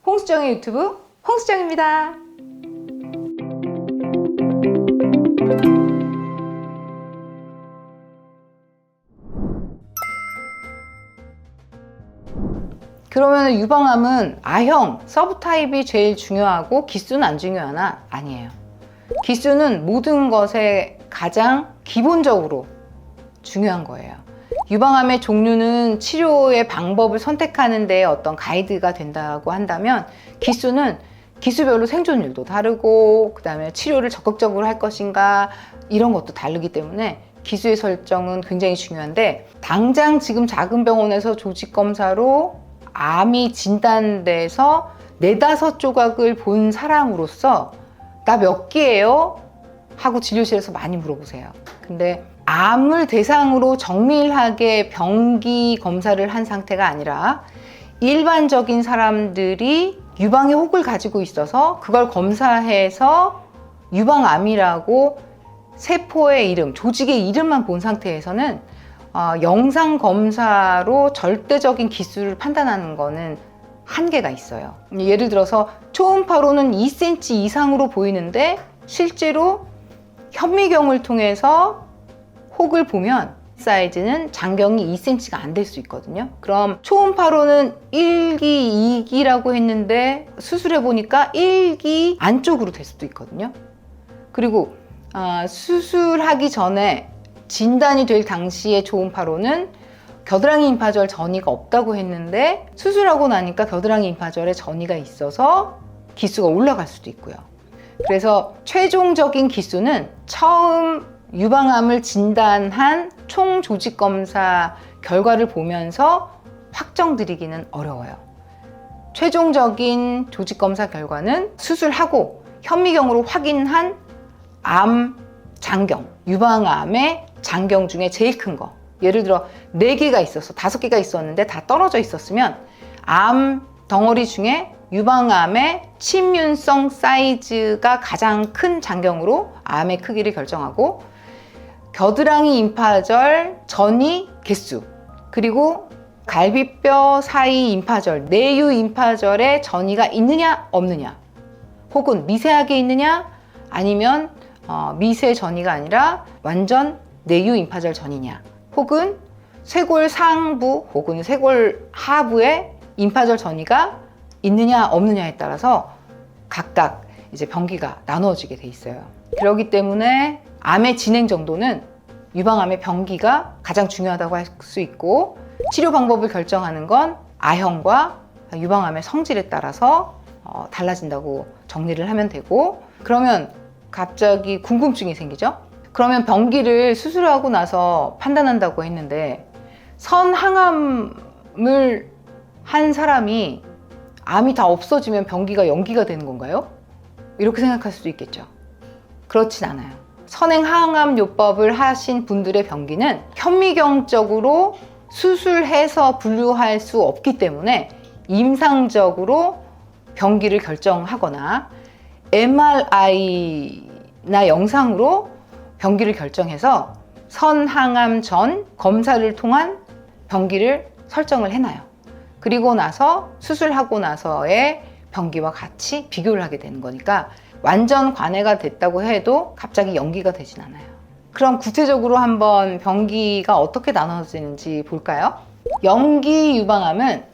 홍수정의 유튜브 홍수정입니다. 그러면 유방암은 A형, 서브타입이 제일 중요하고 기수는 안 중요하나? 아니에요. 기수는 모든 것에 가장 기본적으로 중요한 거예요. 유방암의 종류는 치료의 방법을 선택하는 데 어떤 가이드가 된다고 한다면 기수는 기수별로 생존율도 다르고 그 다음에 치료를 적극적으로 할 것인가 이런 것도 다르기 때문에 기수의 설정은 굉장히 중요한데 당장 지금 작은 병원에서 조직검사로 암이 진단돼서 4-5조각을 본 사람으로서 나 몇 기예요? 하고 진료실에서 많이 물어보세요. 근데 암을 대상으로 정밀하게 병기 검사를 한 상태가 아니라 일반적인 사람들이 유방의 혹을 가지고 있어서 그걸 검사해서 유방암이라고 세포의 이름, 조직의 이름만 본 상태에서는 영상 검사로 절대적인 기수를 판단하는 거는 한계가 있어요. 예를 들어서 초음파로는 2cm 이상으로 보이는데 실제로 현미경을 통해서 혹을 보면 사이즈는 장경이 2cm가 안 될 수 있거든요. 그럼 초음파로는 1기, 2기라고 했는데 수술해 보니까 1기 안쪽으로 될 수도 있거든요. 그리고 수술하기 전에 진단이 될 당시의 초음파로는 겨드랑이 임파절 전이가 없다고 했는데 수술하고 나니까 겨드랑이 임파절에 전이가 있어서 기수가 올라갈 수도 있고요. 그래서 최종적인 기수는 처음 유방암을 진단한 총조직검사 결과를 보면서 확정드리기는 어려워요. 최종적인 조직검사 결과는 수술하고 현미경으로 확인한 암 장경, 유방암의 장경 중에 제일 큰 거. 예를 들어 4개가 있었어, 5개가 있었는데 다 떨어져 있었으면 암 덩어리 중에 유방암의 침윤성 사이즈가 가장 큰 장경으로 암의 크기를 결정하고 겨드랑이 임파절 전이 개수 그리고 갈비뼈 사이 임파절, 내유 임파절에 전이가 있느냐 없느냐 혹은 미세하게 있느냐 아니면 미세 전이가 아니라 완전 내유 임파절 전이냐 혹은 쇄골 상부 혹은 쇄골 하부에 임파절 전이가 있느냐 없느냐에 따라서 각각 이제 병기가 나누어지게 돼 있어요. 그렇기 때문에 암의 진행 정도는 유방암의 병기가 가장 중요하다고 할 수 있고 치료 방법을 결정하는 건 A형과 유방암의 성질에 따라서 달라진다고 정리를 하면 되고 그러면 갑자기 궁금증이 생기죠? 그러면 병기를 수술하고 나서 판단한다고 했는데 선항암을 한 사람이 암이 다 없어지면 병기가 연기가 되는 건가요? 이렇게 생각할 수도 있겠죠. 그렇진 않아요. 선행항암요법을 하신 분들의 병기는 현미경적으로 수술해서 분류할 수 없기 때문에 임상적으로 병기를 결정하거나 MRI나 영상으로 병기를 결정해서 선항암 전 검사를 통한 병기를 설정을 해놔요. 그리고 나서 수술하고 나서의 병기와 같이 비교를 하게 되는 거니까 완전 관해가 됐다고 해도 갑자기 연기가 되진 않아요. 그럼 구체적으로 한번 병기가 어떻게 나눠지는지 볼까요? 연기 유방암은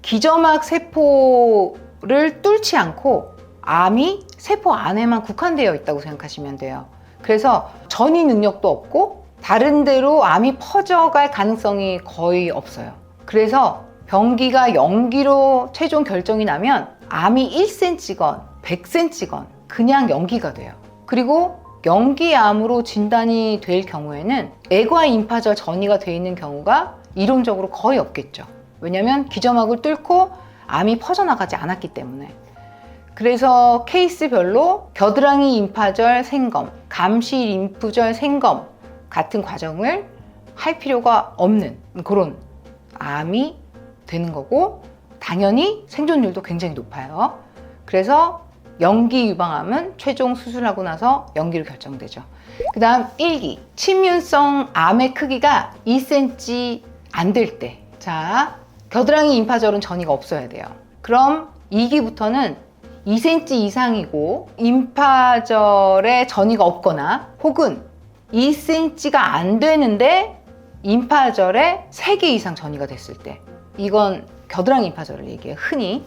기저막 세포를 뚫지 않고 암이 세포 안에만 국한되어 있다고 생각하시면 돼요. 그래서 전이 능력도 없고 다른 데로 암이 퍼져갈 가능성이 거의 없어요. 그래서 병기가 연기로 최종 결정이 나면 암이 1cm건 100cm건 그냥 연기가 돼요. 그리고 연기암으로 진단이 될 경우에는 애과 임파절 전이가 되어 있는 경우가 이론적으로 거의 없겠죠. 왜냐하면 기저막을 뚫고 암이 퍼져나가지 않았기 때문에. 그래서 케이스별로 겨드랑이 임파절 생검, 감시 림프절 생검 같은 과정을 할 필요가 없는 그런 암이 되는 거고 당연히 생존율도 굉장히 높아요. 그래서 연기 유방암은 최종 수술하고 나서 연기로 결정되죠. 그 다음 1기 침윤성 암의 크기가 2cm 안 될 때, 자 겨드랑이 임파절은 전이가 없어야 돼요. 그럼 2기부터는 2cm 이상이고 임파절에 전이가 없거나 혹은 2cm가 안 되는데 임파절에 3개 이상 전이가 됐을 때, 이건 겨드랑이 임파절을 얘기해요, 흔히.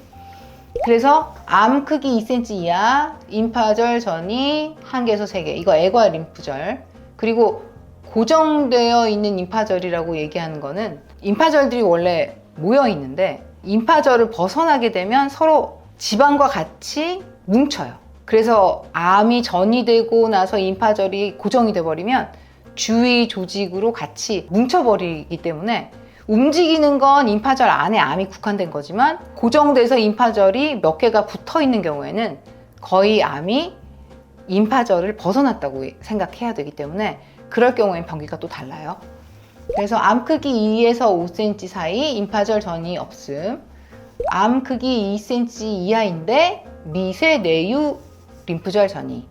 그래서 암 크기 2cm 이하, 임파절 전이 1개에서 3개, 이거 애과 림프절. 그리고 고정되어 있는 임파절이라고 얘기하는 거는 임파절들이 원래 모여 있는데 임파절을 벗어나게 되면 서로 지방과 같이 뭉쳐요. 그래서 암이 전이되고 나서 임파절이 고정이 돼버리면 주위 조직으로 같이 뭉쳐버리기 때문에 움직이는 건 임파절 안에 암이 국한된 거지만 고정돼서 임파절이 몇 개가 붙어 있는 경우에는 거의 암이 임파절을 벗어났다고 생각해야 되기 때문에 그럴 경우엔 병기가 또 달라요. 그래서 암 크기 2에서 5cm 사이 임파절 전이 없음, 암 크기 2cm 이하인데 미세 내유 림프절 전이.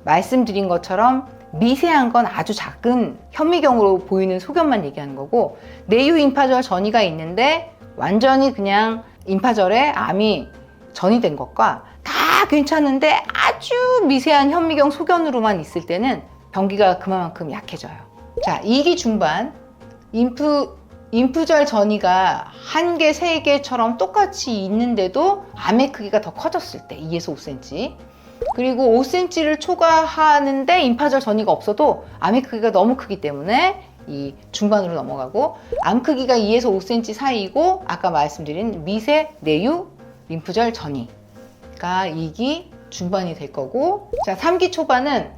말씀드린 것처럼 미세한 건 아주 작은 현미경으로 보이는 소견만 얘기하는 거고, 내유 임파절 전이가 있는데 완전히 그냥 임파절에 암이 전이된 것과 다 괜찮은데 아주 미세한 현미경 소견으로만 있을 때는 병기가 그만큼 약해져요. 자, 2기 중반 임프절 전이가 1개, 3개처럼 똑같이 있는데도 암의 크기가 더 커졌을 때 2에서 5cm, 그리고 5cm를 초과하는데 임파절 전이가 없어도 암의 크기가 너무 크기 때문에 이 중반으로 넘어가고, 암 크기가 2에서 5cm 사이고 아까 말씀드린 미세 내유 림프절 전이가 2기 중반이 될 거고, 자, 3기 초반은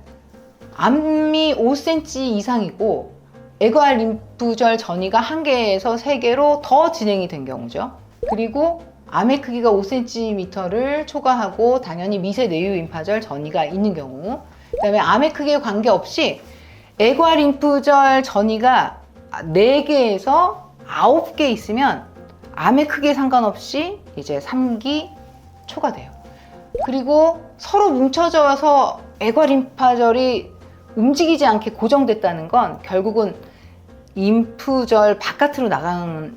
암이 5cm 이상이고 애과 림프절 전이가 1개에서 3개로 더 진행이 된 경우죠. 그리고 암의 크기가 5cm를 초과하고 당연히 미세 내유 임파절 전이가 있는 경우, 그 다음에 암의 크기에 관계없이 애과 림프절 전이가 4개에서 9개 있으면 암의 크기에 상관없이 이제 3기 초과돼요. 그리고 서로 뭉쳐져서 애과 림파절이 움직이지 않게 고정됐다는 건 결국은 임프절 바깥으로 나가는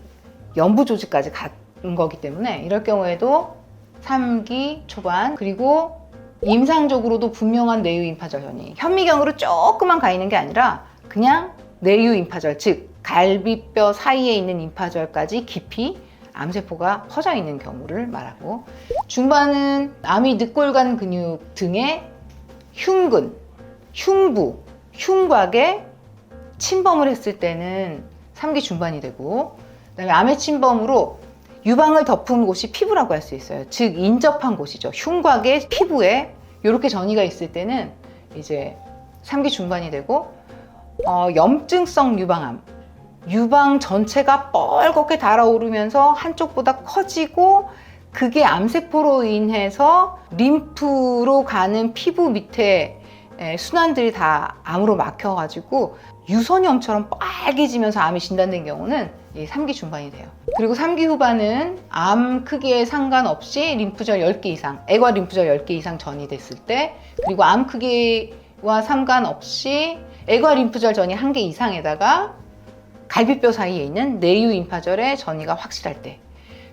연부 조직까지 간 거기 때문에 이럴 경우에도 3기 초반, 그리고 임상적으로도 분명한 내유 임파절 전이, 현미경으로 조금만 가 있는 게 아니라 그냥 내유 임파절, 즉 갈비뼈 사이에 있는 임파절까지 깊이 암세포가 퍼져 있는 경우를 말하고, 중반은 암이 늑골간 근육 등의 흉근, 흉부, 흉곽에 침범을 했을 때는 3기 중반이 되고, 그다음에 암의 침범으로 유방을 덮은 곳이 피부라고 할 수 있어요. 즉 인접한 곳이죠. 흉곽에 피부에 이렇게 전이가 있을 때는 이제 3기 중반이 되고, 염증성 유방암, 유방 전체가 뻘겋게 달아오르면서 한쪽보다 커지고 그게 암세포로 인해서 림프로 가는 피부 밑에 순환들이 다 암으로 막혀가지고 유선염처럼 빨개지면서 암이 진단된 경우는 3기 중반이 돼요. 그리고 3기 후반은 암 크기에 상관없이 림프절 10개 이상, 애과 림프절 10개 이상 전이 됐을 때, 그리고 암 크기와 상관없이 애과 림프절 전이 1개 이상에다가 갈비뼈 사이에 있는 내유 임파절의 전이가 확실할 때,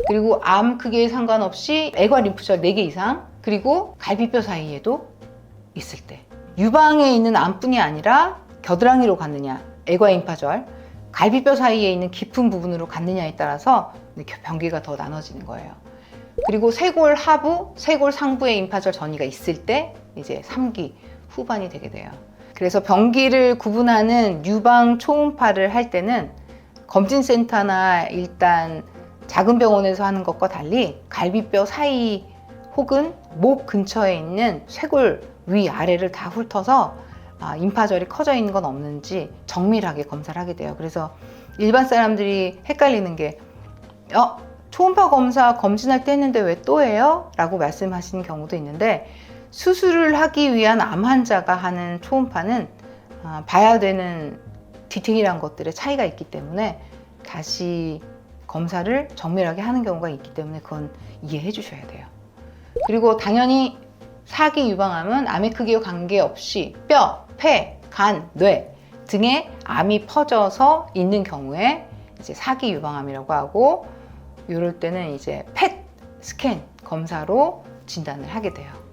그리고 암 크기에 상관없이 애과 림프절 4개 이상, 그리고 갈비뼈 사이에도 있을 때, 유방에 있는 암뿐이 아니라 겨드랑이로 갔느냐, 애과 임파절, 갈비뼈 사이에 있는 깊은 부분으로 갔느냐에 따라서 병기가 더 나눠지는 거예요. 그리고 쇄골 하부, 쇄골 상부에 임파절 전이가 있을 때 이제 3기 후반이 되게 돼요. 그래서 병기를 구분하는 유방 초음파를 할 때는 검진센터나 일단 작은 병원에서 하는 것과 달리 갈비뼈 사이 혹은 목 근처에 있는 쇄골 위 아래를 다 훑어서 임파절이 커져 있는 건 없는지 정밀하게 검사를 하게 돼요. 그래서 일반 사람들이 헷갈리는 게 초음파 검사 검진할 때 했는데 왜 또 해요? 라고 말씀하시는 경우도 있는데, 수술을 하기 위한 암 환자가 하는 초음파는 봐야 되는 디테일한 것들의 차이가 있기 때문에 다시 검사를 정밀하게 하는 경우가 있기 때문에 그건 이해해 주셔야 돼요. 그리고 당연히 4기 유방암은 암의 크기와 관계없이 뼈, 폐, 간, 뇌 등에 암이 퍼져서 있는 경우에 이제 4기 유방암이라고 하고, 이럴 때는 이제 펫 스캔 검사로 진단을 하게 돼요.